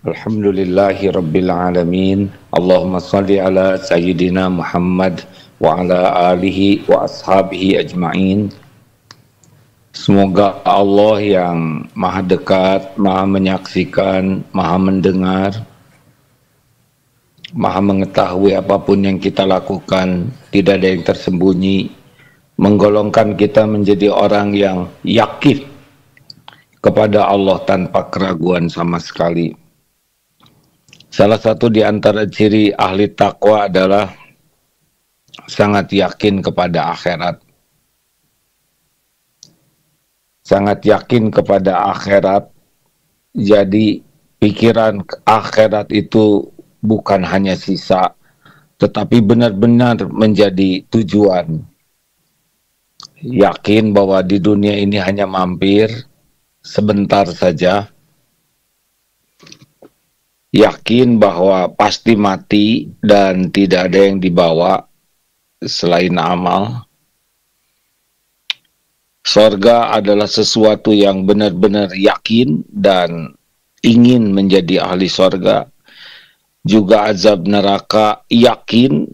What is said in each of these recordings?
Alhamdulillahi Rabbil Alamin. Allahumma salli ala Sayyidina Muhammad wa ala alihi wa ashabihi ajma'in. Semoga Allah yang maha dekat, maha menyaksikan, maha mendengar, maha mengetahui apapun yang kita lakukan, tidak ada yang tersembunyi, menggolongkan kita menjadi orang yang yakin kepada Allah tanpa keraguan sama sekali. Salah satu di antara ciri ahli takwa adalah sangat yakin kepada akhirat. Sangat yakin kepada akhirat, jadi pikiran akhirat itu bukan hanya sisa, tetapi benar-benar menjadi tujuan. Yakin bahwa di dunia ini hanya mampir, sebentar saja. Yakin bahwa pasti mati dan tidak ada yang dibawa selain amal. Sorga adalah sesuatu yang benar-benar yakin dan ingin menjadi ahli sorga. Juga azab neraka, yakin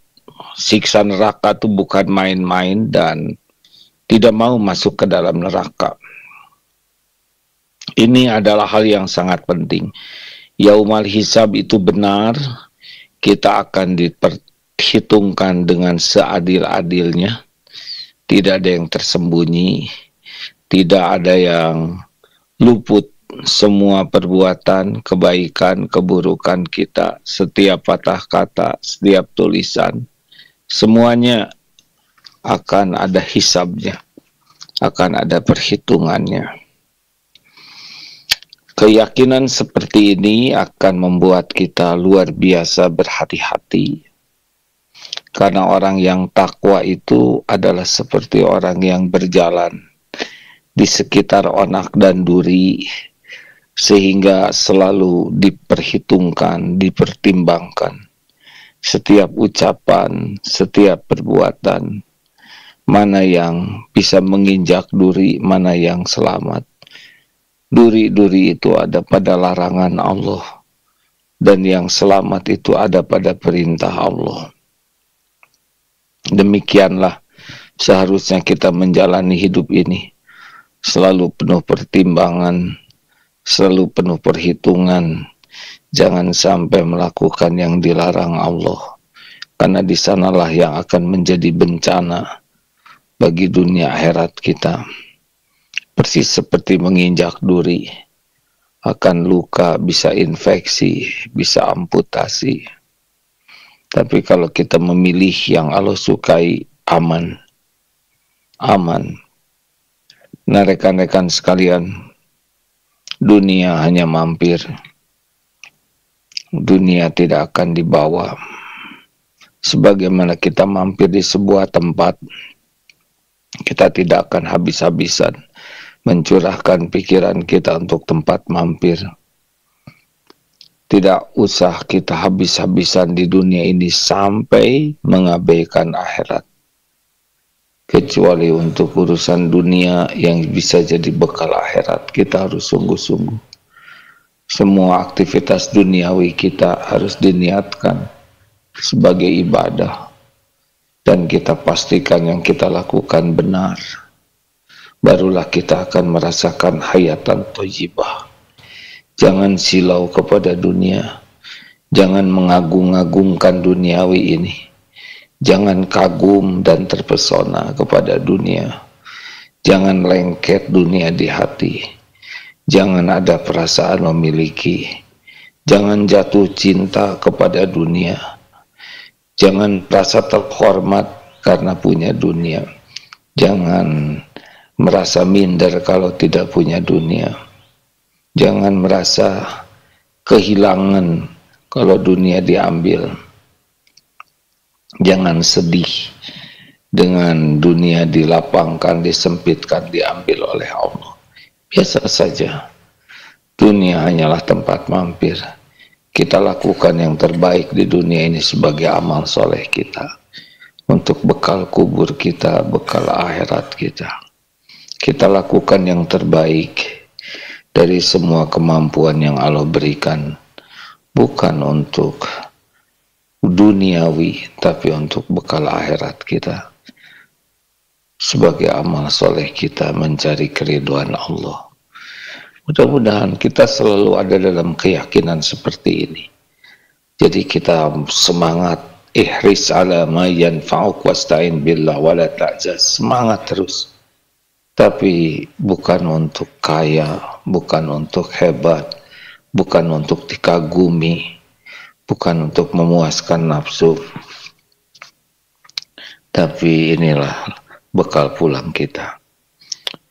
siksa neraka itu bukan main-main dan tidak mau masuk ke dalam neraka. Ini adalah hal yang sangat penting. Yaumal hisab itu benar, kita akan diperhitungkan dengan seadil-adilnya. Tidak ada yang tersembunyi, tidak ada yang luput. Semua perbuatan, kebaikan, keburukan kita, setiap patah kata, setiap tulisan, semuanya akan ada hisabnya, akan ada perhitungannya. Keyakinan seperti ini akan membuat kita luar biasa berhati-hati. Karena orang yang takwa itu adalah seperti orang yang berjalan di sekitar onak dan duri, sehingga selalu diperhitungkan, dipertimbangkan setiap ucapan, setiap perbuatan, mana yang bisa menginjak duri, mana yang selamat. Duri-duri itu ada pada larangan Allah, dan yang selamat itu ada pada perintah Allah. Demikianlah seharusnya kita menjalani hidup ini, selalu penuh pertimbangan, selalu penuh perhitungan. Jangan sampai melakukan yang dilarang Allah, karena di sanalah yang akan menjadi bencana bagi dunia akhirat kita. Persis seperti menginjak duri, akan luka, bisa infeksi, bisa amputasi. Tapi kalau kita memilih yang Allah sukai, aman. Nah, rekan-rekan sekalian, dunia hanya mampir. Dunia tidak akan dibawa. Sebagaimana kita mampir di sebuah tempat, kita tidak akan habis-habisan mencurahkan pikiran kita untuk tempat mampir. Tidak usah kita habis-habisan di dunia ini sampai mengabaikan akhirat. Kecuali untuk urusan dunia yang bisa jadi bekal akhirat, kita harus sungguh-sungguh. Semua aktivitas duniawi kita harus diniatkan sebagai ibadah. Dan kita pastikan yang kita lakukan benar. Barulah kita akan merasakan hayatan thayyibah. Jangan silau kepada dunia. Jangan mengagung-agungkan duniawi ini. Jangan kagum dan terpesona kepada dunia. Jangan lengket dunia di hati. Jangan ada perasaan memiliki. Jangan jatuh cinta kepada dunia. Jangan merasa terhormat karena punya dunia. Jangan merasa minder kalau tidak punya dunia. Jangan merasa kehilangan kalau dunia diambil. Jangan sedih dengan dunia dilapangkan, disempitkan, diambil oleh Allah. Biasa saja. Dunia hanyalah tempat mampir. Kita lakukan yang terbaik di dunia ini sebagai amal soleh kita. Untuk bekal kubur kita, bekal akhirat kita. Kita lakukan yang terbaik dari semua kemampuan yang Allah berikan bukan untuk duniawi, tapi untuk bekal akhirat kita. Sebagai amal soleh kita mencari keridhaan Allah. Mudah-mudahan kita selalu ada dalam keyakinan seperti ini. Jadi kita semangat, ihris ala ma yanfa'uk wasta'in billah wala ta'jaz. Semangat terus. Tapi bukan untuk kaya, bukan untuk hebat, bukan untuk dikagumi, bukan untuk memuaskan nafsu. Tapi inilah bekal pulang kita.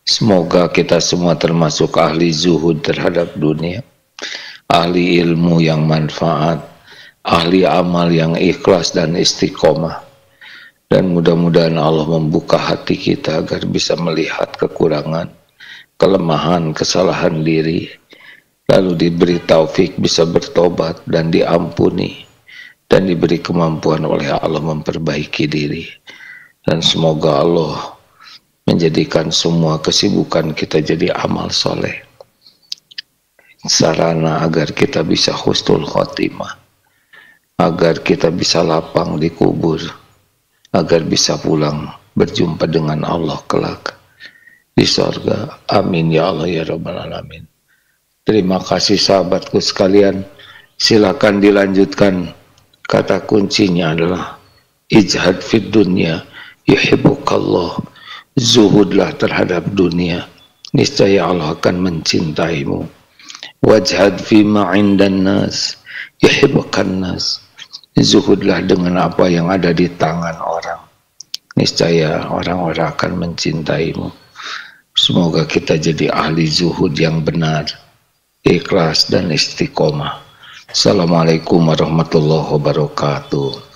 Semoga kita semua termasuk ahli zuhud terhadap dunia, ahli ilmu yang manfaat, ahli amal yang ikhlas dan istiqomah. Dan mudah-mudahan Allah membuka hati kita agar bisa melihat kekurangan, kelemahan, kesalahan diri, lalu diberi taufik bisa bertobat dan diampuni, dan diberi kemampuan oleh Allah memperbaiki diri. Dan semoga Allah menjadikan semua kesibukan kita jadi amal soleh, sarana agar kita bisa husnul khotimah, agar kita bisa lapang di kubur, agar bisa pulang berjumpa dengan Allah kelak di sorga. Amin ya Allah ya Rabbal Alamin. Terima kasih sahabatku sekalian. Silakan dilanjutkan. Kata kuncinya adalah ijhad fid dunya yuhibbukallah. Zuhudlah terhadap dunia, niscaya Allah akan mencintaimu. Wajhad fima indan nas yuhibbukan nas. Zuhudlah dengan apa yang ada di tangan orang, niscaya orang-orang akan mencintaimu. Semoga kita jadi ahli zuhud yang benar, ikhlas dan istiqomah. Assalamualaikum warahmatullahi wabarakatuh.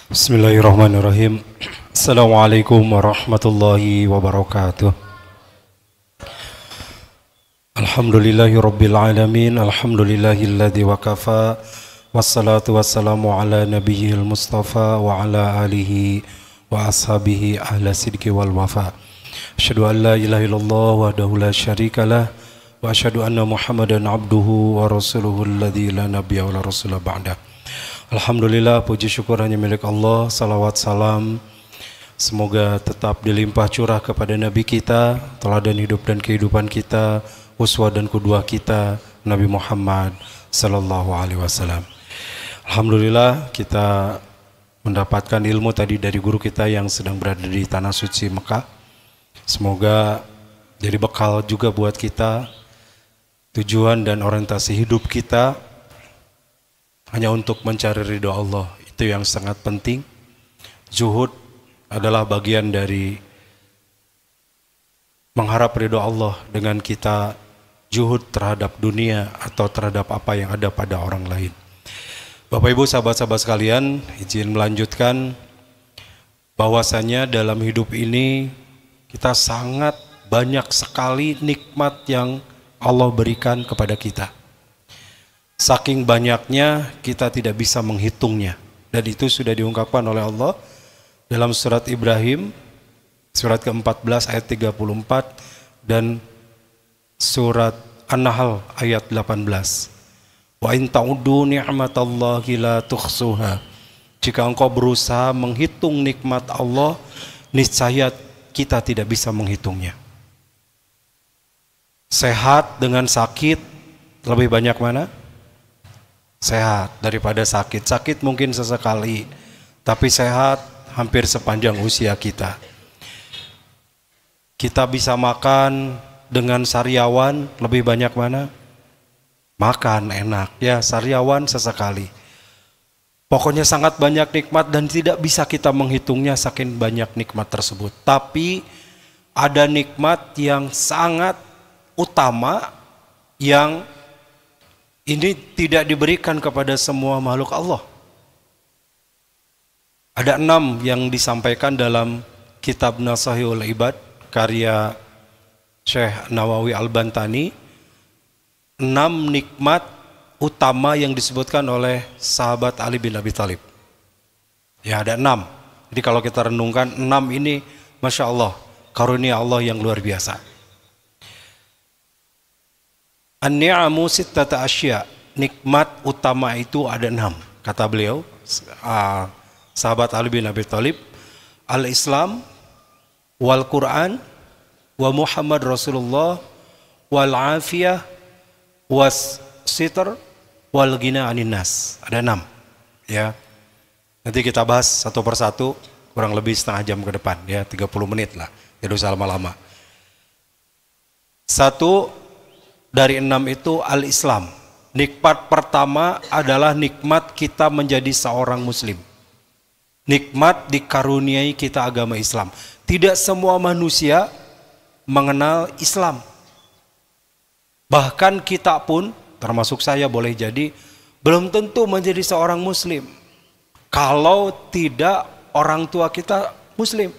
Bismillahirrahmanirrahim. Assalamualaikum warahmatullahi wabarakatuh. Alhamdulillahirabbil alamin. Alhamdulillahilladzi wakafa. Wassalatu wassalamu ala nabiyil mustafa wa ala alihi wa ashabihi ahla sidqi wal wafa. Asyhadu an la ilaha illallah wahdahu la syarikalah wa asyhadu anna Muhammadan abduhu wa rasuluhu alladzi la nabiyya wa la rasula ba'da. Alhamdulillah, puji syukur hanya milik Allah. Salawat salam semoga tetap dilimpah curah kepada Nabi kita, teladan hidup dan kehidupan kita, uswah dan qudwah kita, Nabi Muhammad sallallahu alaihi wasallam. Alhamdulillah, kita mendapatkan ilmu tadi dari guru kita yang sedang berada di tanah suci Mekah. Semoga jadi bekal juga buat kita, tujuan dan orientasi hidup kita hanya untuk mencari ridho Allah. Itu yang sangat penting. Zuhud adalah bagian dari mengharap ridho Allah dengan kita zuhud terhadap dunia atau terhadap apa yang ada pada orang lain. Bapak Ibu sahabat-sahabat sekalian, izin melanjutkan bahwasanya dalam hidup ini kita sangat banyak sekali nikmat yang Allah berikan kepada kita. Saking banyaknya kita tidak bisa menghitungnya. Dan itu sudah diungkapkan oleh Allah dalam surat Ibrahim, surat ke-14 ayat 34 dan surat An-Nahl ayat 18. Wa in ta'uddu ni'matallahi la tuhsuha. Jika engkau berusaha menghitung nikmat Allah, niscaya kita tidak bisa menghitungnya. Sehat dengan sakit, lebih banyak mana? Sehat daripada sakit. Sakit mungkin sesekali, tapi sehat hampir sepanjang usia kita. Kita bisa makan dengan sariawan, lebih banyak mana? Makan enak, ya sariawan sesekali. Pokoknya sangat banyak nikmat dan tidak bisa kita menghitungnya saking banyak nikmat tersebut. Tapi ada nikmat yang sangat utama yang ini tidak diberikan kepada semua makhluk Allah. Ada 6 yang disampaikan dalam kitab Nasahihul Ibad karya Syekh Nawawi Al-Bantani. 6 nikmat utama yang disebutkan oleh sahabat Ali bin Abi Thalib. Ya, ada 6. Jadi kalau kita renungkan 6 ini, Masya Allah, karunia Allah yang luar biasa. An-ni'amu sittata asya, nikmat utama itu ada 6, kata beliau, sahabat Ali bin Abi Thalib. Al-Islam, wal Quran, wa Muhammad Rasulullah, wal afiyah, was sitr, wal ghina anin nas. Ada 6, ya. Nanti kita bahas satu persatu, kurang lebih setengah jam ke depan, ya, 30 menit lah, tidak usah lama-lama. 1 dari 6 itu al-Islam. Nikmat pertama adalah nikmat kita menjadi seorang muslim. Nikmat dikaruniai kita agama Islam. Tidak semua manusia mengenal Islam. Bahkan kita pun, termasuk saya boleh jadi, belum tentu menjadi seorang muslim kalau tidak orang tua kita muslim.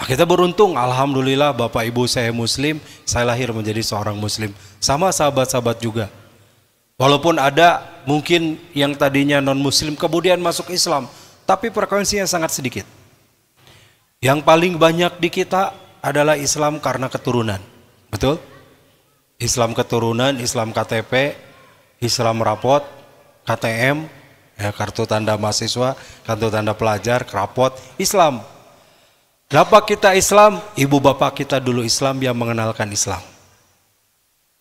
Kita beruntung, alhamdulillah bapak ibu saya muslim, saya lahir menjadi seorang muslim. Sama sahabat-sahabat juga. Walaupun ada mungkin yang tadinya non muslim kemudian masuk Islam, tapi frekuensinya sangat sedikit. Yang paling banyak di kita adalah Islam karena keturunan. Betul? Islam keturunan, Islam KTP, Islam rapot, KTM, ya, kartu tanda mahasiswa, kartu tanda pelajar, rapot, Islam. Kenapa kita Islam? Ibu bapak kita dulu Islam yang mengenalkan Islam.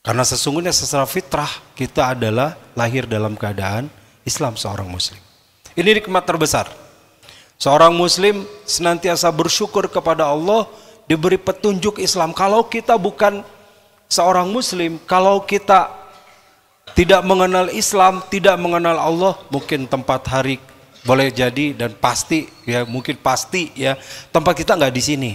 Karena sesungguhnya secara fitrah kita adalah lahir dalam keadaan Islam, seorang muslim. Ini nikmat terbesar. Seorang muslim senantiasa bersyukur kepada Allah diberi petunjuk Islam. Kalau kita bukan seorang muslim, kalau kita tidak mengenal Islam, tidak mengenal Allah, mungkin tempat hari boleh jadi dan pasti, ya mungkin pasti ya, tempat kita nggak di sini.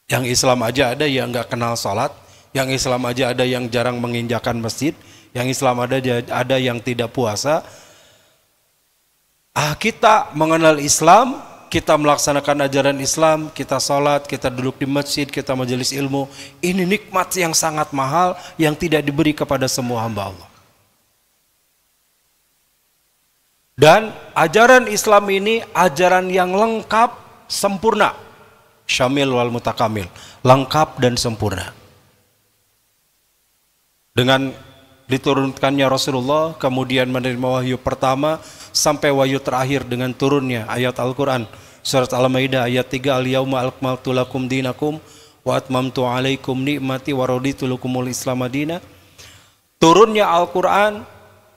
Yang Islam aja ada yang nggak kenal sholat, yang Islam aja ada yang jarang menginjakan masjid, yang Islam ada yang tidak puasa. Kita mengenal Islam, kita melaksanakan ajaran Islam, kita sholat, kita duduk di masjid, kita majelis ilmu. Ini nikmat yang sangat mahal yang tidak diberi kepada semua hamba Allah. Dan ajaran Islam ini ajaran yang lengkap, sempurna. Syamil wal mutakamil, lengkap dan sempurna. Dengan diturunkannya Rasulullah, kemudian menerima wahyu pertama sampai wahyu terakhir dengan turunnya ayat Al-Quran. Surat Al-Maidah ayat 3, Al-Yawma akmaltu lakum dinakum wa atmamtu alaikum ni'mati wa raditu lakumul Islam madina. Turunnya Al-Quran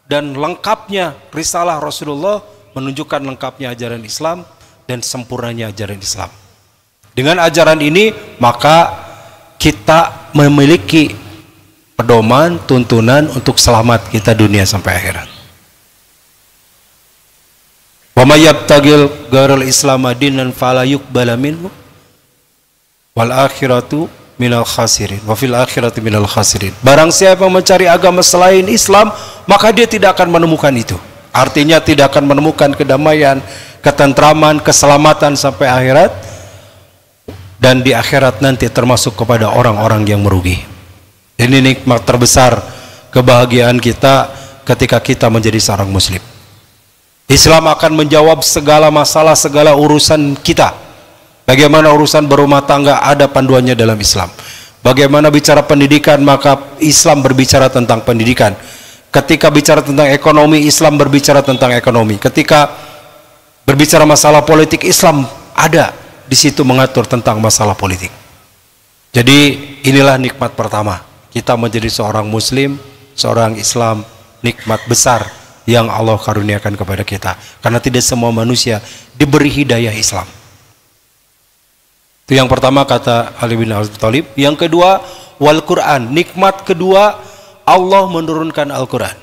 dan lengkapnya risalah Rasulullah menunjukkan lengkapnya ajaran Islam dan sempurnanya ajaran Islam. Dengan ajaran ini maka kita memiliki pedoman, tuntunan untuk selamat kita dunia sampai akhirat. Wa may yabtagil ghairal Islam dinan fala yuqbala minhu wal akhiratu minal khasirin wa fil akhirati minal khasirin. Barang siapa yang mencari agama selain Islam, maka dia tidak akan menemukan itu. Artinya tidak akan menemukan kedamaian, ketentraman, keselamatan sampai akhirat, dan di akhirat nanti termasuk kepada orang-orang yang merugi. Ini nikmat terbesar, kebahagiaan kita ketika kita menjadi seorang muslim. Islam akan menjawab segala masalah, segala urusan kita. Bagaimana urusan berumah tangga, ada panduannya dalam Islam. Bagaimana bicara pendidikan, maka Islam berbicara tentang pendidikan. Ketika bicara tentang ekonomi, Islam berbicara tentang ekonomi. Ketika berbicara masalah politik, Islam ada di situ mengatur tentang masalah politik. Jadi inilah nikmat pertama. Kita menjadi seorang muslim, seorang Islam, nikmat besar yang Allah karuniakan kepada kita. Karena tidak semua manusia diberi hidayah Islam. Itu yang pertama kata Ali bin Abi Thalib. Yang kedua, wal Quran. Nikmat kedua, Allah menurunkan Al-Quran.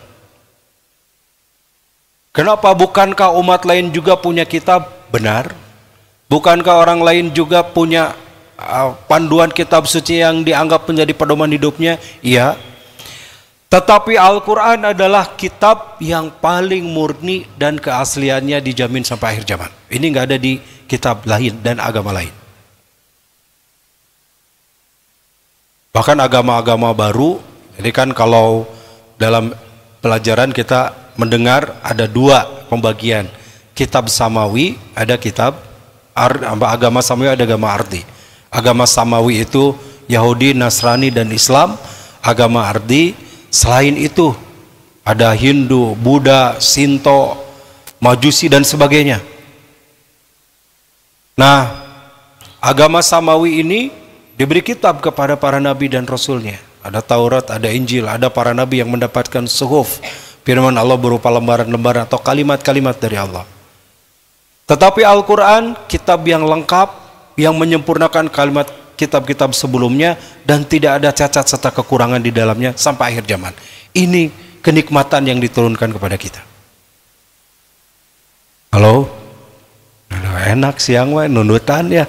Kenapa? Bukankah umat lain juga punya kitab? Benar. Bukankah orang lain juga punya panduan kitab suci yang dianggap menjadi pedoman hidupnya? Iya. Tetapi Al-Quran adalah kitab yang paling murni dan keasliannya dijamin sampai akhir zaman. Ini nggak ada di kitab lain dan agama lain. Bahkan agama-agama baru, jadi kan kalau dalam pelajaran kita mendengar ada dua pembagian. Kitab Samawi, ada kitab agama Samawi, ada agama Ardi. Agama Samawi itu Yahudi, Nasrani, dan Islam. Agama Ardi selain itu ada Hindu, Buddha, Sinto, Majusi, dan sebagainya. Nah, agama Samawi ini diberi kitab kepada para nabi dan rasulnya. Ada Taurat, ada Injil, ada para nabi yang mendapatkan suhuf, firman Allah berupa lembaran-lembaran atau kalimat-kalimat dari Allah. Tetapi Al-Quran, kitab yang lengkap, yang menyempurnakan kalimat kitab-kitab sebelumnya, dan tidak ada cacat serta kekurangan di dalamnya sampai akhir zaman. Ini kenikmatan yang diturunkan kepada kita. Halo? Enak siang weh, nunutan ya.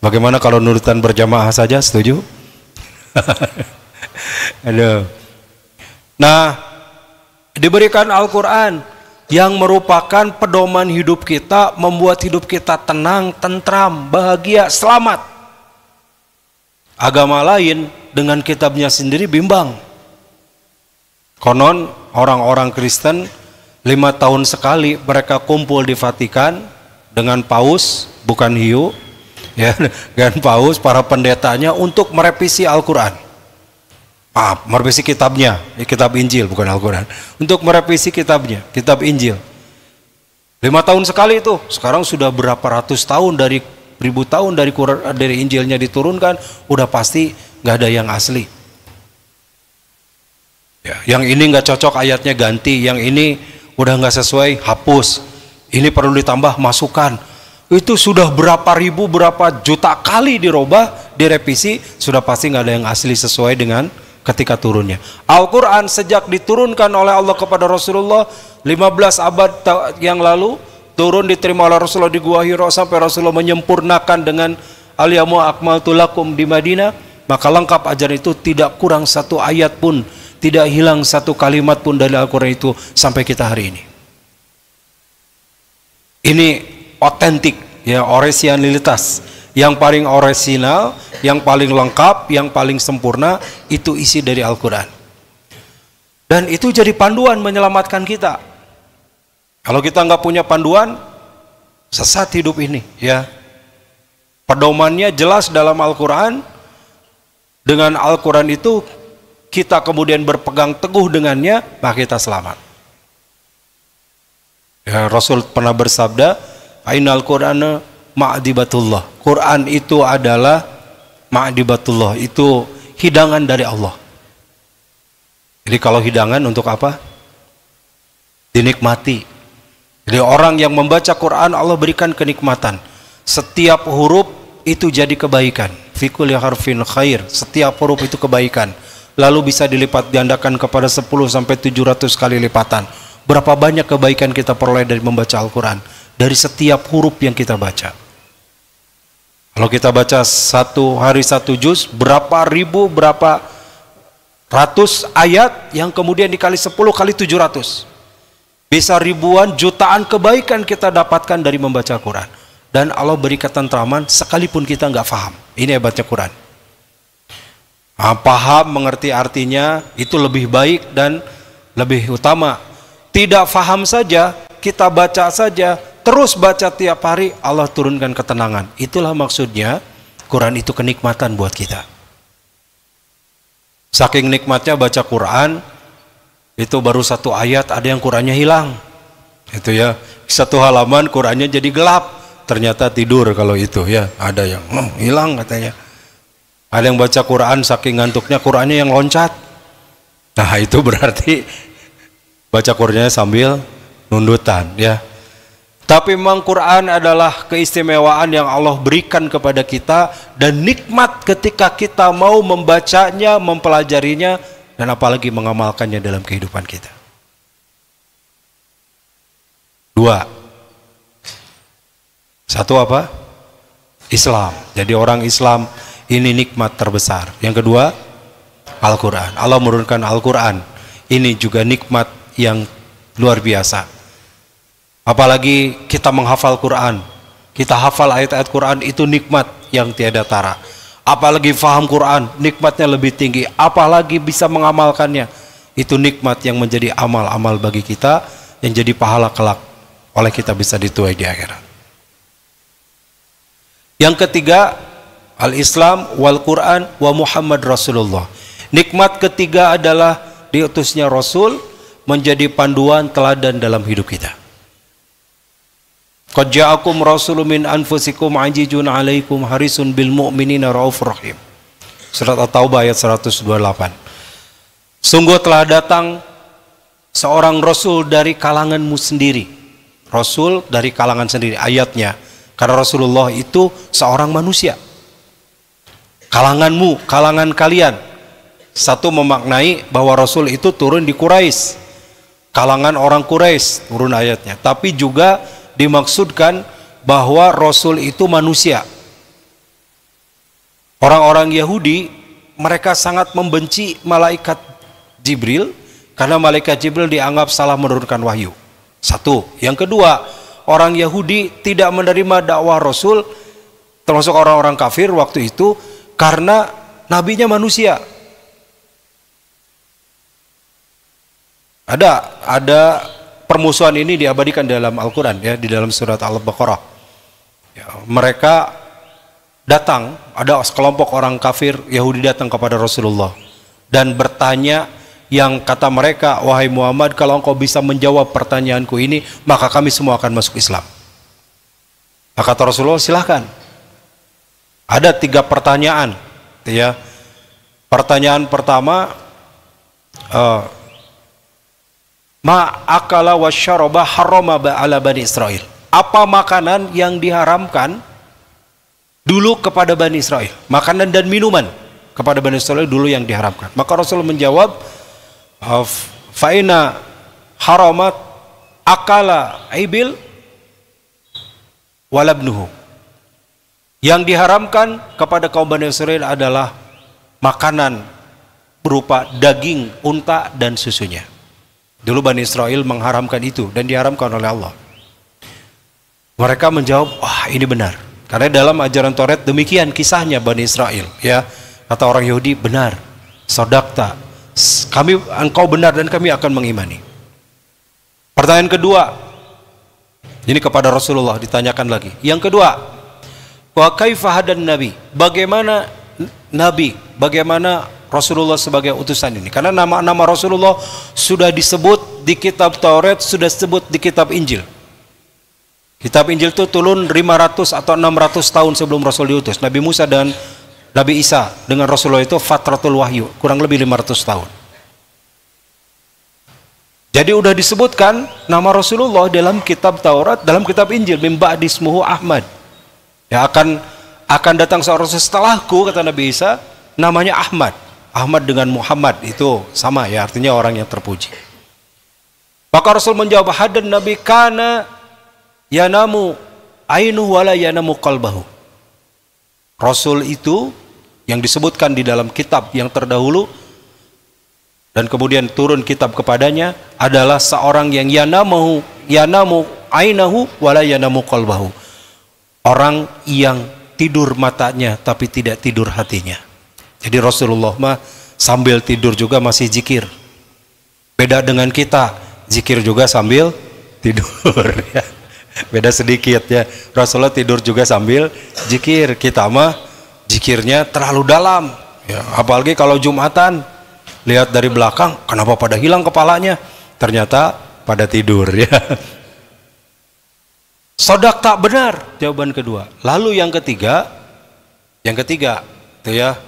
Bagaimana kalau nunutan berjamaah saja, setuju? Aduh. Nah, diberikan Al-Quran yang merupakan pedoman hidup kita, membuat hidup kita tenang, tentram, bahagia, selamat. Agama lain dengan kitabnya sendiri bimbang. Konon orang-orang Kristen 5 tahun sekali mereka kumpul di Vatikan dengan paus, bukan hiu, ya, dengan paus, para pendetanya untuk merevisi Al-Quran. Maaf, merevisi kitabnya, kitab Injil, bukan Al-Quran. Untuk merevisi kitabnya, kitab Injil. 5 tahun sekali itu. Sekarang sudah berapa ratus tahun, dari ribu tahun dari Injilnya diturunkan, udah pasti nggak ada yang asli. Ya, yang ini nggak cocok ayatnya ganti, yang ini udah nggak sesuai hapus, ini perlu ditambah masukkan. Itu sudah berapa ribu, berapa juta kali dirubah, direvisi, sudah pasti nggak ada yang asli sesuai dengan ketika turunnya. Al-Quran sejak diturunkan oleh Allah kepada Rasulullah 15 abad yang lalu, turun diterima oleh Rasulullah di Gua Hira sampai Rasulullah menyempurnakan dengan al-yawma akmaltu lakum di Madinah, maka lengkap ajaran itu, tidak kurang satu ayat pun, tidak hilang satu kalimat pun dari Al-Quran itu sampai kita hari ini. Ini otentik, ya, orisinalitas. Yang paling orisinal, yang paling lengkap, yang paling sempurna, itu isi dari Al-Quran. Dan itu jadi panduan menyelamatkan kita. Kalau kita nggak punya panduan, sesat hidup ini, ya. Pedomannya jelas dalam Al-Quran. Dengan Al-Quran itu kita kemudian berpegang teguh dengannya, maka kita selamat. Ya, Rasul pernah bersabda, Ainal Qur'ana ma'dibatullah. Quran itu adalah ma'dibatullah, itu hidangan dari Allah. Jadi kalau hidangan untuk apa? Dinikmati. Jadi orang yang membaca Quran, Allah berikan kenikmatan. Setiap huruf itu jadi kebaikan. Fi kulli harfin khair. Setiap huruf itu kebaikan. Lalu bisa dilipat gandakan kepada 10 sampai 700 kali lipatan. Berapa banyak kebaikan kita peroleh dari membaca Al-Quran? Dari setiap huruf yang kita baca. Kalau kita baca satu hari satu juz, berapa ribu, berapa ratus ayat yang kemudian dikali 10 kali 700. Bisa ribuan, jutaan kebaikan kita dapatkan dari membaca Quran. Dan Allah beri ketentraman sekalipun kita nggak paham. Ini hebatnya Quran. Nah, paham, mengerti artinya, itu lebih baik dan lebih utama. Tidak paham saja, kita baca saja, terus baca tiap hari, Allah turunkan ketenangan. Itulah maksudnya Quran itu kenikmatan buat kita. Saking nikmatnya baca Quran, itu baru satu ayat ada yang Qurannya hilang. Itu ya, satu halaman Qurannya jadi gelap, ternyata tidur kalau itu ya. Ada yang hilang katanya. Ada yang baca Quran saking ngantuknya Qurannya yang loncat. Nah itu berarti baca Qurannya sambil nundutan ya. Tapi memang Quran adalah keistimewaan yang Allah berikan kepada kita, dan nikmat ketika kita mau membacanya, mempelajarinya, dan apalagi mengamalkannya dalam kehidupan kita. 2. Satu apa? Islam. Jadi orang Islam ini nikmat terbesar. Yang kedua, Al-Quran. Allah menurunkan Al-Quran. Ini juga nikmat yang luar biasa. Apalagi kita menghafal Quran, kita hafal ayat-ayat Quran, itu nikmat yang tiada tara. Apalagi faham Quran, nikmatnya lebih tinggi. Apalagi bisa mengamalkannya, itu nikmat yang menjadi amal-amal bagi kita, yang jadi pahala kelak oleh kita bisa dituai di akhirat. Yang ketiga, al-Islam wal Quran wa Muhammad Rasulullah. Nikmat ketiga adalah diutusnya Rasul menjadi panduan teladan dalam hidup kita. Qad ja'akum rasulun min anfusikum azizun 'alaikum harisun bil mu'minina raufur rahim. Surat At-Taubah ayat 128. Sungguh telah datang seorang rasul dari kalanganmu sendiri. Rasul dari kalangan sendiri ayatnya. Karena Rasulullah itu seorang manusia. Kalanganmu, kalangan kalian. Satu memaknai bahwa Rasul itu turun di Quraisy. Kalangan orang Quraisy turun ayatnya. Tapi juga dimaksudkan bahwa Rasul itu manusia. Orang-orang Yahudi mereka sangat membenci malaikat Jibril karena malaikat Jibril dianggap salah menurunkan wahyu. Satu. Yang kedua, orang Yahudi tidak menerima dakwah Rasul, termasuk orang-orang kafir waktu itu, karena nabinya manusia. Ada permusuhan ini diabadikan dalam Al-Quran, ya, di dalam surat Al-Baqarah. Ya, mereka datang, ada sekelompok orang kafir Yahudi datang kepada Rasulullah dan bertanya, yang kata mereka, wahai Muhammad, kalau engkau bisa menjawab pertanyaanku ini, maka kami semua akan masuk Islam. Maka kata Rasulullah, silahkan. Ada 3 pertanyaan, ya. Pertanyaan pertama, ma akala wasyaraba harrama ala bani Israel. Apa makanan yang diharamkan dulu kepada Bani Israel? Makanan dan minuman kepada Bani Israel dulu yang diharamkan. Maka Rasul menjawab, fa'ina haramat akala ibil walabnuhu. Yang diharamkan kepada kaum Bani Israel adalah makanan berupa daging unta dan susunya. Dulu Bani Israel mengharamkan itu dan diharamkan oleh Allah. Mereka menjawab, wah ini benar. Karena dalam ajaran Taurat demikian kisahnya Bani Israel. Ya, kata orang Yahudi, benar, sodakta, engkau benar dan kami akan mengimani. Pertanyaan kedua, ini kepada Rasulullah ditanyakan lagi. Yang kedua, wa kaifa hadan nabi? Bagaimana nabi? Bagaimana Rasulullah sebagai utusan ini? Karena nama-nama Rasulullah sudah disebut di kitab Taurat, sudah disebut di kitab Injil. Kitab Injil itu turun 500 atau 600 tahun sebelum Rasul diutus. Nabi Musa dan Nabi Isa dengan Rasulullah itu fatratul wahyu, kurang lebih 500 tahun. Jadi udah disebutkan nama Rasulullah dalam kitab Taurat, dalam kitab Injil, mim ba'di ismuhu Ahmad. Ya, akan datang seorang setelahku, kata Nabi Isa, namanya Ahmad. Ahmad dengan Muhammad itu sama, ya, artinya orang yang terpuji. Maka Rasul menjawab, hadan Nabi kana yanamu ainuhu wala yanamu qalbahu. Rasul itu yang disebutkan di dalam kitab yang terdahulu dan kemudian turun kitab kepadanya adalah seorang yang yanamu ainahu wala yanamu qalbahu. Orang yang tidur matanya tapi tidak tidur hatinya. Jadi Rasulullah mah sambil tidur juga masih zikir. Beda dengan kita, zikir juga sambil tidur, ya. Beda sedikit, ya. Rasulullah tidur juga sambil zikir. Kita mah zikirnya terlalu dalam, ya. Apalagi kalau Jumatan, lihat dari belakang, kenapa pada hilang kepalanya? Ternyata pada tidur, ya. Sodak tak benar, jawaban kedua. Lalu yang ketiga, itu ya.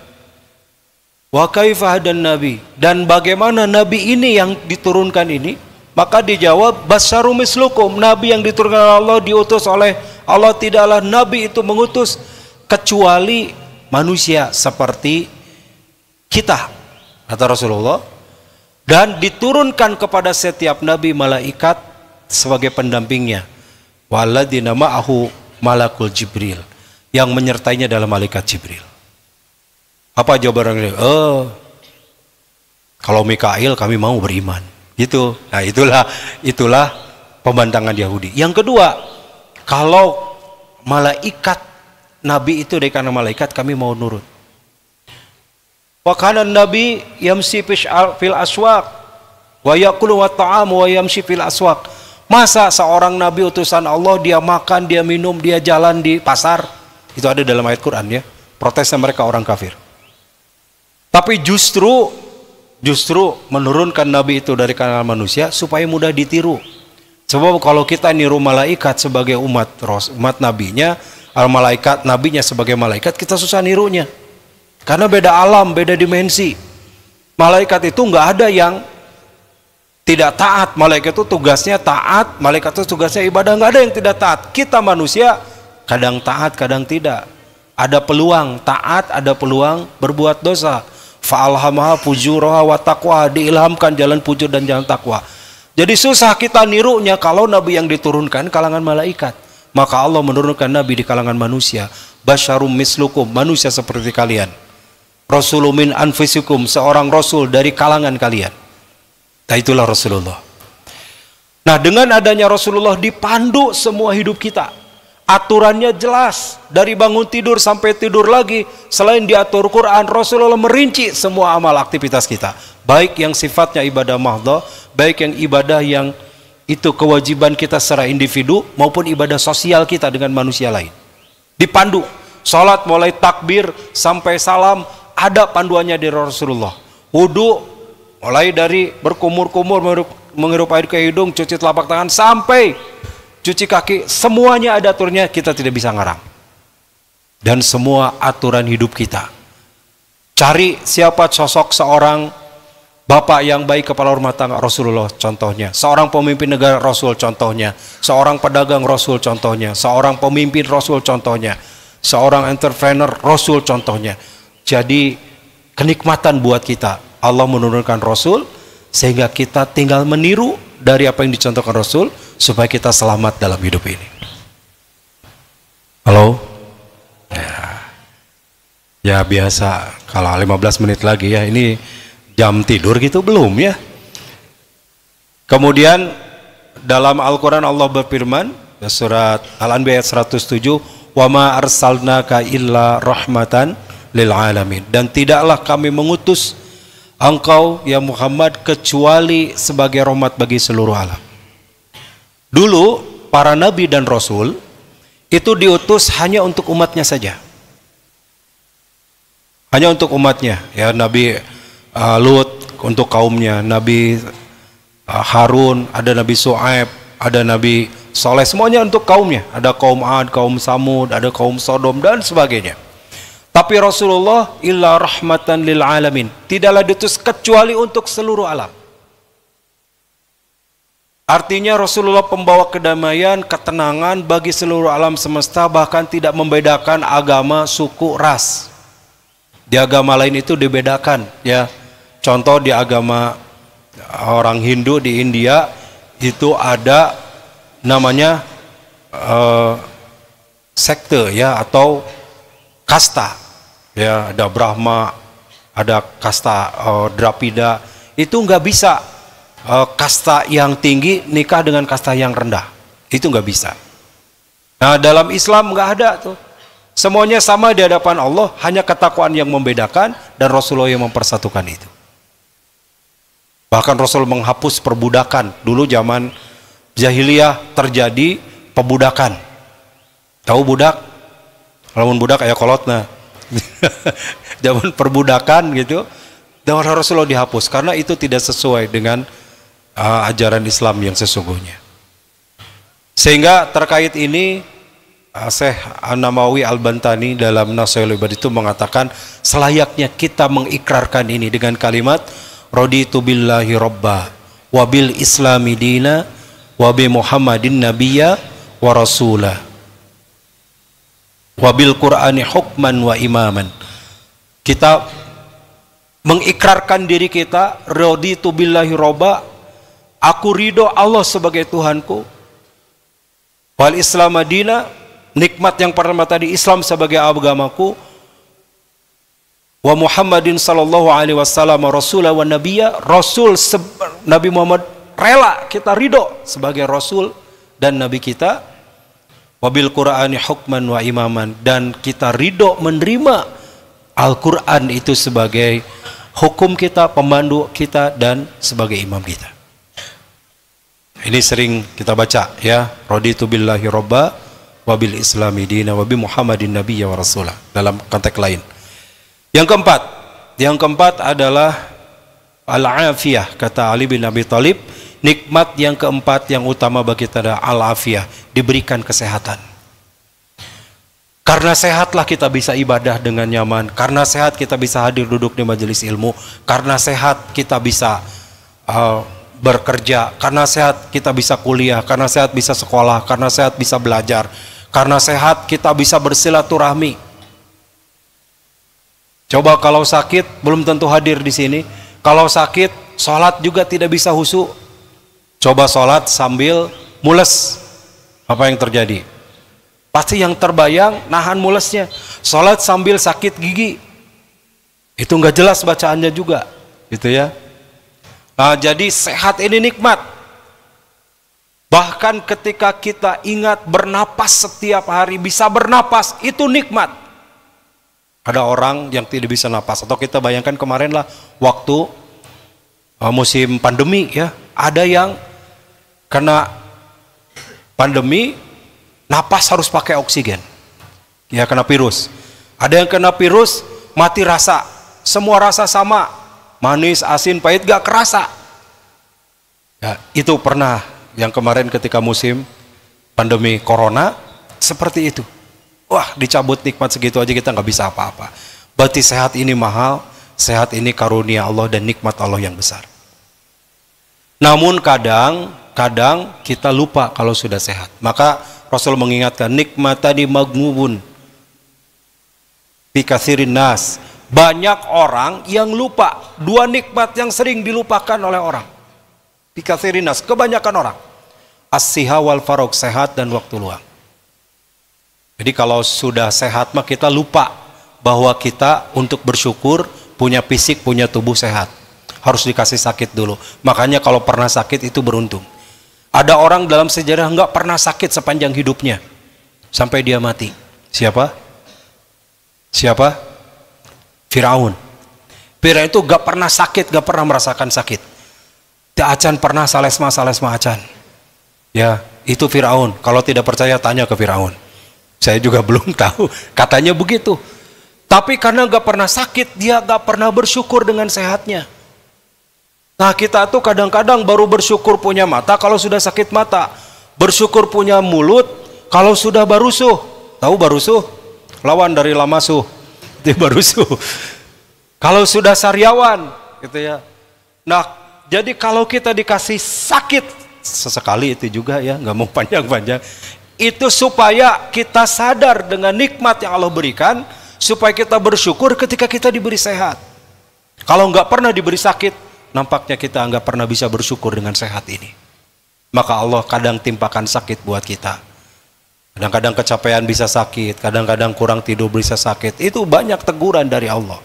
Wa kaifa hadan nabi? Dan bagaimana nabi ini yang diturunkan ini? Maka dijawab, basyaru mislukum. Nabi yang diturunkan oleh Allah, diutus oleh Allah, tidaklah nabi itu mengutus kecuali manusia seperti kita, kata Rasulullah. Dan diturunkan kepada setiap nabi malaikat sebagai pendampingnya. Waladina ma'ahu malakul Jibril, yang menyertainya dalam malaikat Jibril. Apa jawaban orang? Kalau Mikail kami mau beriman. Gitu. Nah, itulah pembantangan Yahudi. Yang kedua, kalau malaikat nabi itu dari karena malaikat kami mau nurut. Wa kana nabi yamsi fil aswaq wa yaqulu wa ta'am wa yamsi fil aswaq. Masa seorang nabi utusan Allah dia makan, dia minum, dia jalan di pasar? Itu ada dalam ayat Quran ya. Protesnya mereka orang kafir. Tapi justru menurunkan nabi itu dari kalangan manusia supaya mudah ditiru. Sebab kalau kita niru malaikat sebagai umat nabinya, malaikat nabinya sebagai malaikat, kita susah nirunya. Karena beda alam, beda dimensi. Malaikat itu nggak ada yang tidak taat. Malaikat itu tugasnya taat, malaikat itu tugasnya ibadah. Nggak ada yang tidak taat. Kita manusia kadang taat, kadang tidak. Ada peluang taat, ada peluang berbuat dosa. Fa'alhamaha fujuraha wa taqwa, diilhamkan jalan fujur dan jalan takwa. Jadi susah kita nirunya kalau nabi yang diturunkan kalangan malaikat. Maka Allah menurunkan nabi di kalangan manusia. Basyarum mislukum, manusia seperti kalian. Rasulun min anfusikum, seorang rasul dari kalangan kalian. Nah, itulah Rasulullah. Nah, dengan adanya Rasulullah dipandu semua hidup kita. Aturannya jelas, dari bangun tidur sampai tidur lagi. Selain diatur Quran, Rasulullah merinci semua amal aktivitas kita, baik yang sifatnya ibadah mahdhah, baik yang ibadah yang itu kewajiban kita secara individu, maupun ibadah sosial kita dengan manusia lain. Dipandu, sholat mulai takbir sampai salam ada panduannya dari Rasulullah. Wudu mulai dari berkumur-kumur, menghirup air ke hidung, cuci telapak tangan sampai cuci kaki, semuanya ada aturnya, kita tidak bisa ngarang. Dan semua aturan hidup kita. Cari siapa sosok seorang bapak yang baik, kepala rumah tangga, Rasulullah contohnya. Seorang pemimpin negara, Rasul contohnya. Seorang pedagang, Rasul contohnya. Seorang pemimpin, Rasul contohnya. Seorang entrepreneur, Rasul contohnya. Jadi kenikmatan buat kita. Allah menurunkan Rasul sehingga kita tinggal meniru dari apa yang dicontohkan Rasul supaya kita selamat dalam hidup ini. Halo? Ya biasa, kalau 15 menit lagi ya, ini jam tidur gitu belum ya? Kemudian dalam Al-Quran Allah berfirman, surat Al-Anbiya ayat 107, wa ma arsalnaka illa rahmatan lil alamin, dan tidaklah kami mengutus engkau ya Muhammad kecuali sebagai rahmat bagi seluruh alam. Dulu para nabi dan rasul itu diutus hanya untuk umatnya saja, hanya untuk umatnya ya. Nabi Lut untuk kaumnya, Nabi Harun, ada Nabi Shu'aib, ada Nabi Saleh, semuanya untuk kaumnya. Ada kaum Ad, kaum Samud, ada kaum Sodom dan sebagainya. Tapi Rasulullah illa rahmatan lil alamin, tidaklah diutus kecuali untuk seluruh alam. Artinya Rasulullah pembawa kedamaian, ketenangan bagi seluruh alam semesta, bahkan tidak membedakan agama, suku, ras. Di agama lain itu dibedakan ya. Contoh di agama orang Hindu di India itu ada namanya sekte ya, atau kasta. Ya, ada Brahma, ada kasta Drapida. Itu nggak bisa kasta yang tinggi nikah dengan kasta yang rendah. Itu nggak bisa. Nah, dalam Islam nggak ada tuh. Semuanya sama di hadapan Allah, hanya ketakwaan yang membedakan, dan Rasulullah yang mempersatukan itu. Bahkan Rasul menghapus perbudakan. Dulu zaman jahiliyah terjadi pebudakan. Tahu budak? Kalau budak kayak kolotna. Zaman perbudakan gitu, dan Rasulullah dihapus karena itu tidak sesuai dengan ajaran Islam yang sesungguhnya. Sehingga terkait ini Syekh An-Namawi Al-Bantani dalam Nasihatul Ibad itu mengatakan selayaknya kita mengikrarkan ini dengan kalimat raditu billahi robba wa bil islami dina wa bi Muhammadin nabiyya wa rasulah wabil Qur'ani hukman wa imaman. Kita mengikrarkan diri kita, raditu billahi robba, aku ridho Allah sebagai Tuhanku, wal Islam madina, nikmat yang pertama tadi Islam sebagai agamaku, wa Muhammadin sallallahu alaihi wasallam rasulah wa nabiyya, Rasul Nabi Muhammad rela kita ridho sebagai Rasul dan Nabi kita, wabil Qur'ani hukman wa imaman, dan kita ridho menerima Al-Quran itu sebagai hukum kita, pemandu kita, dan sebagai imam kita. Ini sering kita baca ya, raditu billahi robba wa bil islami dina wa bi Muhammadin nabiyya wa rasulah, dalam konteks lain. Yang keempat adalah al-afiyah, kata Ali bin Abi Thalib. Nikmat yang keempat yang utama bagi kita adalah al-afiyah, diberikan kesehatan. Karena sehatlah kita bisa ibadah dengan nyaman, karena sehat kita bisa hadir duduk di majelis ilmu, karena sehat kita bisa bekerja, karena sehat kita bisa kuliah, karena sehat bisa sekolah, karena sehat bisa belajar, karena sehat kita bisa bersilaturahmi. Coba kalau sakit belum tentu hadir di sini. Kalau sakit sholat juga tidak bisa khusyuk. Coba sholat sambil mules, apa yang terjadi? Pasti yang terbayang nahan mulesnya. Sholat sambil sakit gigi, itu nggak jelas bacaannya juga, gitu ya. Nah, jadi sehat ini nikmat. Bahkan ketika kita ingat bernapas setiap hari, bisa bernapas, itu nikmat. Ada orang yang tidak bisa napas, atau kita bayangkan kemarin lah waktu musim pandemi ya, ada yang kena pandemi, napas harus pakai oksigen, ya kena virus. Ada yang kena virus, mati rasa, semua rasa sama, manis, asin, pahit, gak kerasa. Ya, itu pernah yang kemarin ketika musim pandemi corona, seperti itu. Wah, dicabut nikmat segitu aja kita nggak bisa apa-apa. Berarti sehat ini mahal, sehat ini karunia Allah dan nikmat Allah yang besar. Namun kadang kita lupa kalau sudah sehat. Maka Rasul mengingatkan, nikmatani magnubun bi katsirin nas. Banyak orang yang lupa dua nikmat yang sering dilupakan oleh orang. Bi katsirin nas, kebanyakan orang. As-siha wal faragh, sehat dan waktu luang. Jadi kalau sudah sehat mah kita lupa bahwa kita untuk bersyukur punya fisik, punya tubuh sehat. Harus dikasih sakit dulu. Makanya kalau pernah sakit itu beruntung. Ada orang dalam sejarah nggak pernah sakit sepanjang hidupnya sampai dia mati. Siapa? Firaun. Firaun itu nggak pernah sakit, nggak pernah merasakan sakit. Tidak acan pernah salesma acan. Ya, itu Firaun. Kalau tidak percaya tanya ke Firaun. Saya juga belum tahu. Katanya begitu. Tapi karena nggak pernah sakit, dia nggak pernah bersyukur dengan sehatnya. Nah, kita tuh kadang-kadang baru bersyukur punya mata kalau sudah sakit mata, bersyukur punya mulut kalau sudah barusuh. Tahu barusuh? Lawan dari lamasuh. Itu barusuh. Kalau sudah sariawan, gitu ya. Nah, jadi kalau kita dikasih sakit sesekali itu juga ya, nggak mau panjang-panjang. Itu supaya kita sadar dengan nikmat yang Allah berikan, supaya kita bersyukur ketika kita diberi sehat. Kalau nggak pernah diberi sakit, nampaknya kita nggak pernah bisa bersyukur dengan sehat ini. Maka Allah kadang timpakan sakit buat kita. Kadang-kadang kecapean bisa sakit, kadang-kadang kurang tidur bisa sakit. Itu banyak teguran dari Allah.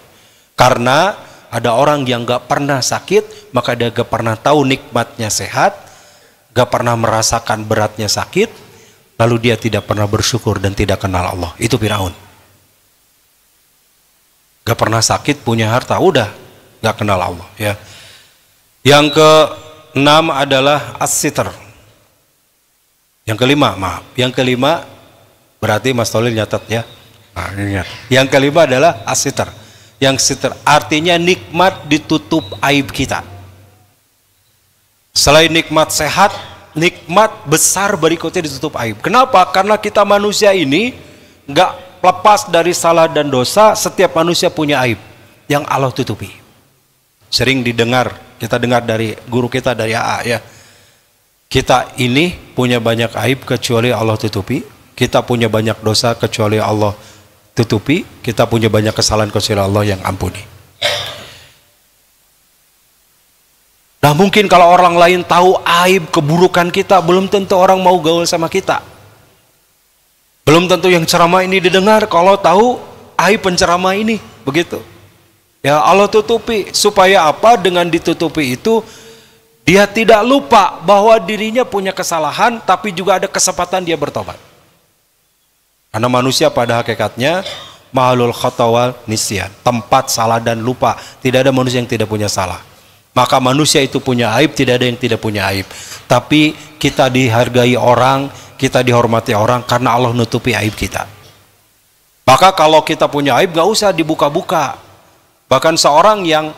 Karena ada orang yang nggak pernah sakit, maka dia nggak pernah tahu nikmatnya sehat, nggak pernah merasakan beratnya sakit, lalu dia tidak pernah bersyukur dan tidak kenal Allah. Itu Firaun. Nggak pernah sakit, punya harta, udah nggak kenal Allah ya. Yang keenam adalah as-sitr. Yang kelima berarti Mas Tolil nyatat ya. Nah, ingat. Yang kelima adalah as-sitr. Yang sitr artinya nikmat ditutup aib kita. Selain nikmat sehat, nikmat besar berikutnya ditutup aib. Kenapa? Karena kita manusia ini nggak lepas dari salah dan dosa. Setiap manusia punya aib yang Allah tutupi. Sering kita dengar dari guru kita dari AA ya. Kita ini punya banyak aib kecuali Allah tutupi. Kita punya banyak dosa kecuali Allah tutupi. Kita punya banyak kesalahan kecuali Allah yang ampuni. Nah, mungkin kalau orang lain tahu aib keburukan kita, belum tentu orang mau gaul sama kita. Belum tentu yang ceramah ini didengar kalau tahu aib penceramah ini, begitu. Ya, Allah tutupi supaya apa? Dengan ditutupi itu dia tidak lupa bahwa dirinya punya kesalahan, tapi juga ada kesempatan dia bertobat. Karena manusia pada hakikatnya mahalul khatawal nisyan, tempat salah dan lupa. Tidak ada manusia yang tidak punya salah. Maka manusia itu punya aib, tidak ada yang tidak punya aib. Tapi kita dihargai orang, kita dihormati orang? Karena Allah nutupi aib kita. Maka kalau kita punya aib gak usah dibuka-buka. Bahkan seorang yang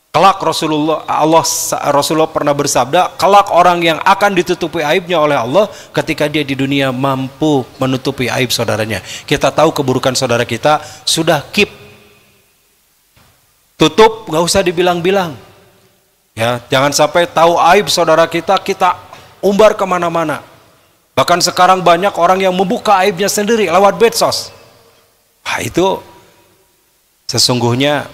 kelak Rasulullah pernah bersabda, kelak orang yang akan ditutupi aibnya oleh Allah ketika dia di dunia mampu menutupi aib saudaranya. Kita tahu keburukan saudara kita, sudah keep, tutup, gak usah dibilang-bilang. Ya, jangan sampai tahu aib saudara kita umbar kemana-mana. Bahkan sekarang banyak orang yang membuka aibnya sendiri lewat medsos. Nah, itu sesungguhnya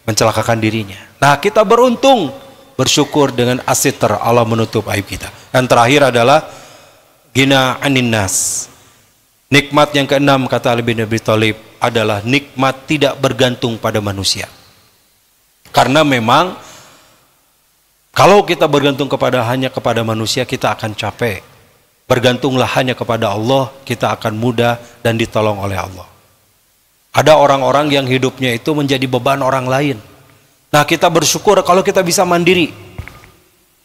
mencelakakan dirinya. Nah, kita beruntung, bersyukur dengan asiter Allah menutup aib kita. Dan terakhir adalah gina anin nas. Nikmat yang keenam, kata Ali bin Abi Thalib, adalah nikmat tidak bergantung pada manusia. Karena memang kalau kita bergantung hanya kepada manusia, kita akan capek. Bergantunglah hanya kepada Allah, kita akan mudah dan ditolong oleh Allah. Ada orang-orang yang hidupnya itu menjadi beban orang lain. Nah, kita bersyukur kalau kita bisa mandiri.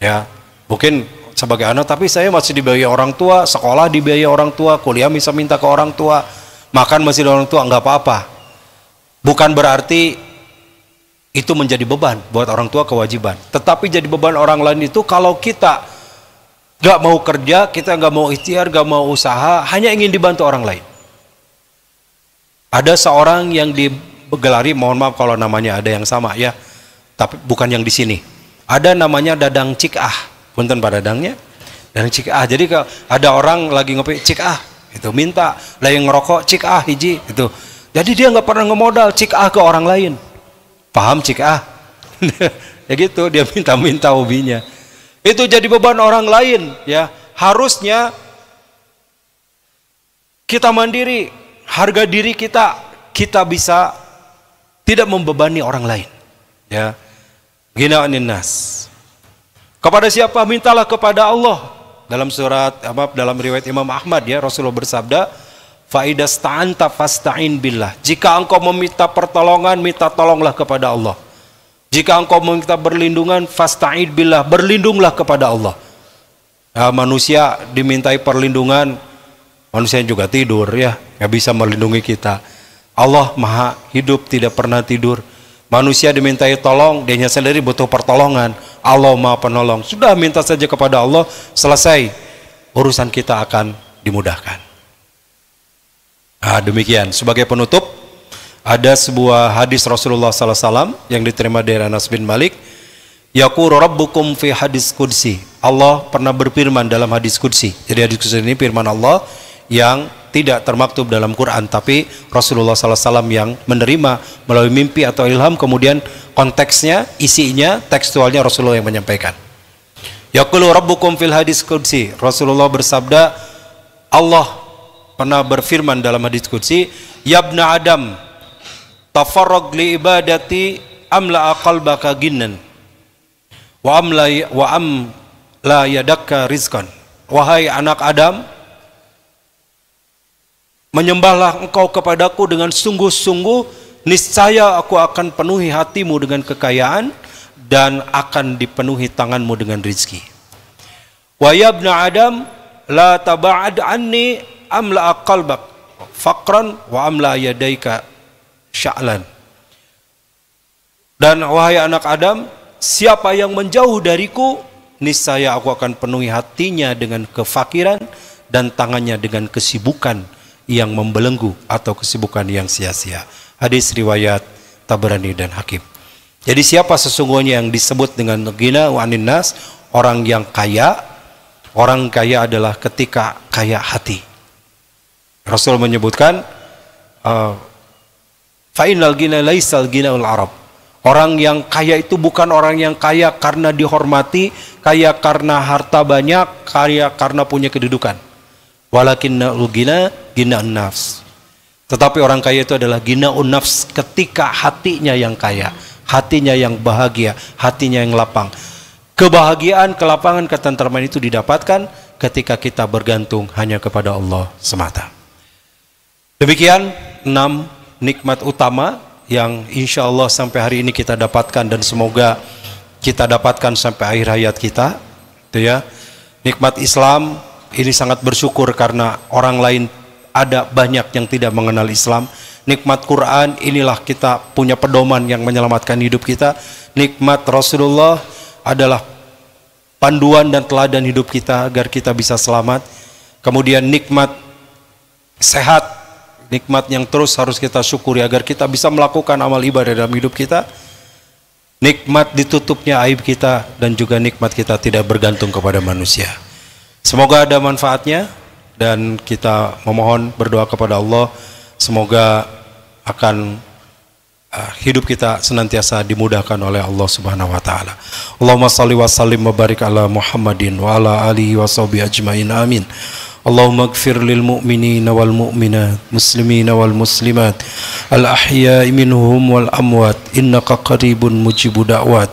Ya, mungkin sebagai anak, tapi saya masih dibiayai orang tua, sekolah dibiayai orang tua, kuliah bisa minta ke orang tua, makan masih dari orang tua, nggak apa-apa. Bukan berarti itu menjadi beban buat orang tua, kewajiban. Tetapi jadi beban orang lain itu kalau kita nggak mau kerja, kita nggak mau ikhtiar, nggak mau usaha, hanya ingin dibantu orang lain. Ada seorang yang digelari, mohon maaf kalau namanya ada yang sama ya, tapi bukan yang di sini. Ada namanya Dadang Cikah, punten Pak Dadangnya, Dadang Cikah. Jadi kalau ada orang lagi ngopi, Cikah, itu minta, lagi ngerokok, Cikah hiji, itu. Jadi dia nggak pernah ngemodal Cikah ke orang lain. Paham Cikah? Ya gitu, dia minta-minta hobinya. Itu jadi beban orang lain, ya. Harusnya kita mandiri, harga diri kita bisa tidak membebani orang lain, ya. Gina'anin nas. Kepada siapa? Mintalah kepada Allah. Dalam dalam riwayat Imam Ahmad ya, Rasulullah bersabda, fa idasta'anta fasta'in billah. Jika engkau meminta pertolongan, minta tolonglah kepada Allah. Jika engkau meminta berlindungan, fasta'id billah, berlindunglah kepada Allah. Nah, manusia dimintai perlindungan, manusia juga tidur ya, nggak bisa melindungi kita. Allah maha hidup, tidak pernah tidur. Manusia dimintai tolong, dianya sendiri butuh pertolongan. Allah maha penolong. Sudah, minta saja kepada Allah, selesai, urusan kita akan dimudahkan. Nah, demikian. Sebagai penutup, ada sebuah hadis Rasulullah SAW yang diterima dari Anas bin Malik. Yaqulu rabbukum fi hadis qudsi. Allah pernah berfirman dalam hadis qudsi. Jadi hadis qudsi ini firman Allah yang tidak termaktub dalam Quran, tapi Rasulullah SAW yang menerima melalui mimpi atau ilham, kemudian konteksnya, isinya, tekstualnya Rasulullah yang menyampaikan. Yaqulu rabbukum fil hadis qudsi. Rasulullah bersabda, Allah pernah berfirman dalam hadis qudsi, yabna Adam, tafarrag li ibadati amla qalbaka ginnan wa amla yadakka rizqan. Wahai anak Adam, menyembahlah engkau kepadaku dengan sungguh-sungguh, niscaya aku akan penuhi hatimu dengan kekayaan dan akan dipenuhi tanganmu dengan rizki. Wa yabna Adam la taba'ad anni amla qalbak faqran wa amla yadaika sya'lan. Dan wahai anak Adam, siapa yang menjauh dariku, niscaya aku akan penuhi hatinya dengan kefakiran dan tangannya dengan kesibukan yang membelenggu atau kesibukan yang sia-sia. Hadis riwayat Tabrani dan Hakim. Jadi siapa sesungguhnya yang disebut dengan ghina wa anin nas? Orang yang kaya. Orang kaya adalah ketika kaya hati. Rasul menyebutkan fa innal ghina laisal ghinaul arab. Orang yang kaya itu bukan orang yang kaya karena dihormati, kaya karena harta banyak, kaya karena punya kedudukan. Walakinnal ghina ghina'un nafs. Tetapi orang kaya itu adalah ghina'un nafs, ketika hatinya yang kaya, hatinya yang bahagia, hatinya yang lapang. Kebahagiaan, kelapangan, ketentraman itu didapatkan ketika kita bergantung hanya kepada Allah semata. Demikian 6 nikmat utama yang insya Allah sampai hari ini kita dapatkan dan semoga kita dapatkan sampai akhir hayat kita. Itu ya, nikmat Islam, ini sangat bersyukur karena orang lain ada banyak yang tidak mengenal Islam. Nikmat Quran, inilah kita punya pedoman yang menyelamatkan hidup kita. Nikmat Rasulullah adalah panduan dan teladan hidup kita agar kita bisa selamat. Kemudian nikmat sehat, nikmat yang terus harus kita syukuri agar kita bisa melakukan amal ibadah dalam hidup kita. Nikmat ditutupnya aib kita, dan juga nikmat kita tidak bergantung kepada manusia. Semoga ada manfaatnya, dan kita memohon berdoa kepada Allah semoga akan hidup kita senantiasa dimudahkan oleh Allah Subhanahu wa taala. Allahumma shalli wa sallim wa barik ala Muhammadin wa ala alihi wa sahbihi ajmain. Amin. Allahumma ighfir lil mu'minina wal mu'minat, muslimina wal muslimat, al ahya'i minhum wal amwat, innaka qaribun mujibud da'wat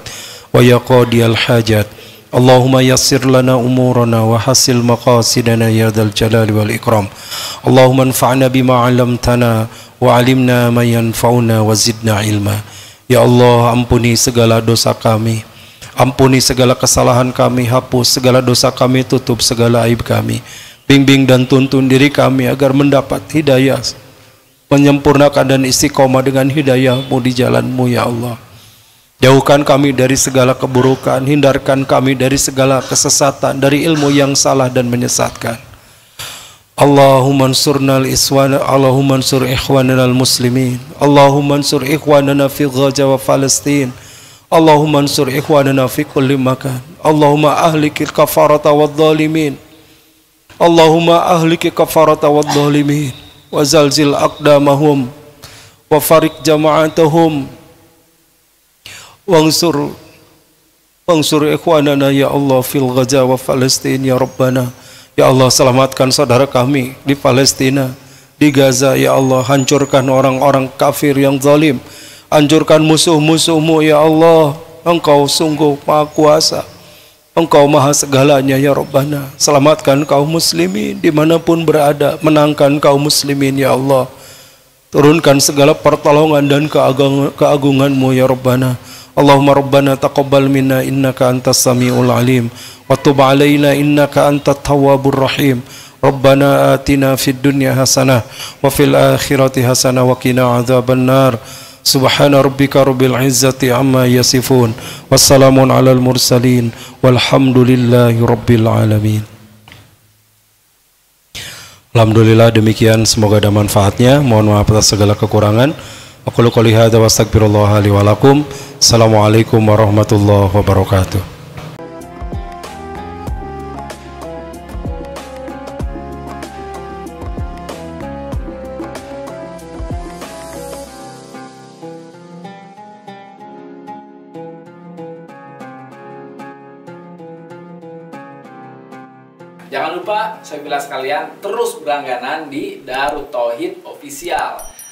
wa ya qadiyal hajat. Allahumma yassir lana umurana wa hasil maqasidana ya dzal jalali wal ikram. Allahumma anfa'na bima 'allamtana wa 'allimna ma yanfa'una wa zidna ilma. Ya Allah, ampuni segala dosa kami, ampuni segala kesalahan kami, hapus segala dosa kami, tutup segala aib kami. Bimbing dan tuntun diri kami agar mendapat hidayah, menyempurnakan dan istiqomah dengan hidayah-Mu di jalan-Mu ya Allah. Jauhkan kami dari segala keburukan, hindarkan kami dari segala kesesatan, dari ilmu yang salah dan menyesatkan. Allahumma ansurna al-iswana, Allahumma ansur ikhwanana al-muslimin, Allahumma ansur ikhwanana fi Gaza wa Palestin, Allahumma ansur ikhwanana fi kulli makan, Allahumma ahlikil kafarata wad dhalimin, Allahumma ahlikil kafarata wad dhalimin, wa zalzil aqdamahum wa farik jama'atahum, wangsur ikhwanana ya Allah fil Gaza wa Palestin ya Rabbana. Ya Allah, selamatkan saudara kami di Palestina, di Gaza ya Allah. Hancurkan orang-orang kafir yang zalim, hancurkan musuh-musuh-Mu ya Allah. Engkau sungguh maha kuasa, Engkau maha segalanya ya Rabbana. Selamatkan kaum muslimin dimanapun berada, menangkan kaum muslimin ya Allah. Turunkan segala pertolongan dan keagungan-Mu ya Rabbana. Allahumma rabbana taqabbal minna innaka antas samiul alim wa tub alaina innaka antat tawwabur rahim. Rabbana atina fid dunya hasanah wa fil akhirati hasanah wa qina adzaban nar. Subhana rabbika rabbil izzati amma yasifun. Wassalamun alal mursalin walhamdulillahi rabbil alamin. Alhamdulillah, demikian, semoga ada manfaatnya. Mohon maaf atas segala kekurangan. Aku qouli hadza wa astaghfirullah li wa lakum. Assalamualaikum warahmatullahi wabarakatuh. Jangan lupa, saya bilang sekalian, terus berlangganan di Darut Tauhid Official.